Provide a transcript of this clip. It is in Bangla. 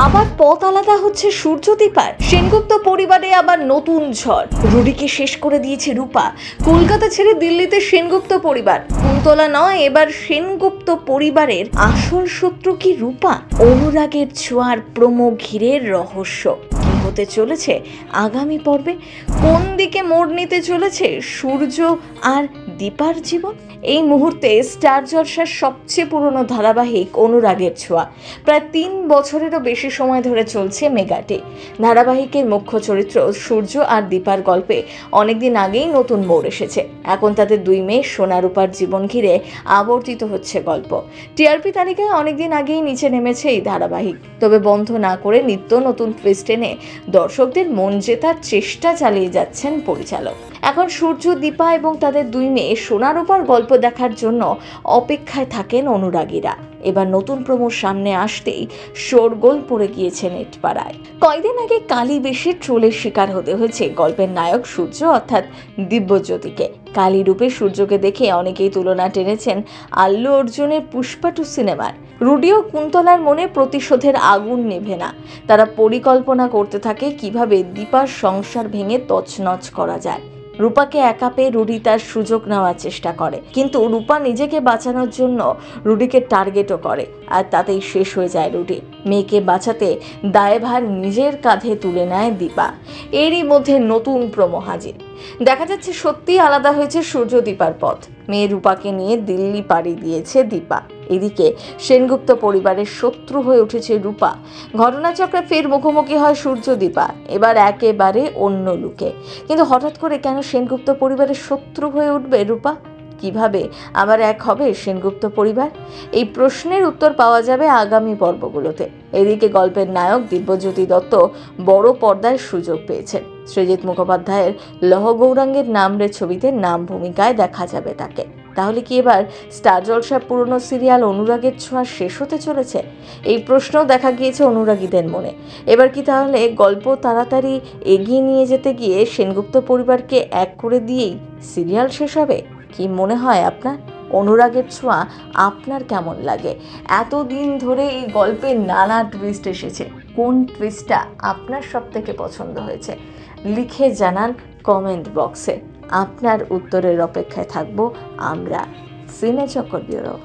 আবার পথ আলাদা হচ্ছে সূর্যদীপার। সেনগুপ্ত পরিবারে আবার নতুন ঝড়। রুডিকে শেষ করে দিয়েছে রূপা। কলকাতা ছেড়ে দিল্লিতে সেনগুপ্ত পরিবার। কুন্তলা নয়, এবার সেনগুপ্ত পরিবারের আসল শত্রু কি রূপা? অনুরাগের ছোঁয়ার প্রোমো ঘিরে রহস্য কি হতে চলেছে আগামী পর্বে? কোন দিকে মোড় নিতে চলেছে সূর্য আর দীপার জীবন? এই মুহূর্তে স্টার জলসার সবচেয়ে পুরনো ধারাবাহিক অনুরাগের ছোঁয়া প্রায় 3 বছরেরও বেশি সময় ধরে চলছে মেগাটে। ধারাবাহিকের মুখ্য চরিত্র সূর্য আর দীপার গল্পে অনেকদিন আগেই নতুন মোড় এসেছে। এখন তাদের 2 মেয়ে সোনা রূপার জীবন ঘিরে আবর্তিত হচ্ছে গল্প। টিআরপি তালিকায় অনেকদিন আগেই নিচে নেমেছে এই ধারাবাহিক, তবে বন্ধ না করে নিত্য নতুন টুইস্ট এনে দর্শকদের মন জেতার চেষ্টা চালিয়ে যাচ্ছেন পরিচালক। এখন সূর্য, দীপা এবং তাদের 2 মেয়ে সোনা রূপার গল্প দেখার জন্য অপেক্ষায় থাকেন অনুরাগীরা। এবার নতুন প্রোমোর সামনে আসতেই শোরগোল পড়ে গিয়েছে নেটপাড়ায়। কয়েকদিন আগে কালী বেশে ট্রোলের শিকার হতে হয়েছে গল্পের নায়ক সূর্য অর্থাৎ দিব্যজ্যোতিকে। কালী রূপে সূর্যকে দেখে অনেকেই তুলনা টেনেছেন আল্লু অর্জুনের পুষ্পা 2 সিনেমার। রুডি ও কুন্তলার মনে প্রতিশোধের আগুন নেভে না। তারা পরিকল্পনা করতে থাকে কিভাবে দীপার সংসার ভেঙে তছনছ করা যায়। রূপাকে একা পেয়ে রুডি তার সুযোগ নেওয়ার চেষ্টা করে, কিন্তু রূপা নিজেকে বাঁচানোর জন্য রুডিকে টার্গেটও করে, আর তাতেই শেষ হয়ে যায় রুডি। মেয়েকে বাঁচাতে দায়ভার নিজের কাঁধে তুলে নেয় দীপা। এরই মধ্যে নতুন প্রোমো হাজির। দেখা যাচ্ছে সত্যিই আলাদা হয়েছে সূর্য দীপার পথ। মেয়ে রূপাকে নিয়ে দিল্লি পাড়ি দিয়েছে দীপা। এদিকে সেনগুপ্ত পরিবারের শত্রু হয়ে উঠেছে রূপা। ঘটনাচক্রে ফের মুখোমুখি হয় সূর্য দীপা, এবার একেবারে অন্য লুকে। কিন্তু হঠাৎ করে কেন সেনগুপ্ত পরিবারের শত্রু হয়ে উঠবে রূপা? কিভাবে আবার এক হবে সেনগুপ্ত পরিবার? এই প্রশ্নের উত্তর পাওয়া যাবে আগামী পর্বগুলোতে। এদিকে গল্পের নায়ক দিব্যজ্যোতি দত্ত বড় পর্দায় সুযোগ পেয়েছেন। সৃজিত মুখোপাধ্যায়ের লহ গৌরাঙ্গের নাম রে ছবিতে নাম ভূমিকায় দেখা যাবে তাকে। তাহলে কি এবার স্টার জলসার পুরনো সিরিয়াল অনুরাগের ছোঁয়া শেষ হতে চলেছে? এই প্রশ্ন দেখা গিয়েছে অনুরাগীদের মনে। এবার কি তাহলে গল্প তাড়াতাড়ি এগিয়ে নিয়ে যেতে গিয়ে সেনগুপ্ত পরিবারকে এক করে দিয়েই সিরিয়াল শেষ হবে? কি মনে হয় আপনার? অনুরাগের ছোঁয়া আপনার কেমন লাগে? এতদিন ধরে এই গল্পে নানা টুইস্ট এসেছে, কোন টুইস্টটা আপনার সব থেকে পছন্দ হয়েছে লিখে জানান কমেন্ট বক্সে। আপনার উত্তরের অপেক্ষায় থাকবো আমরা। সিনে চক্কর ব্যুরো।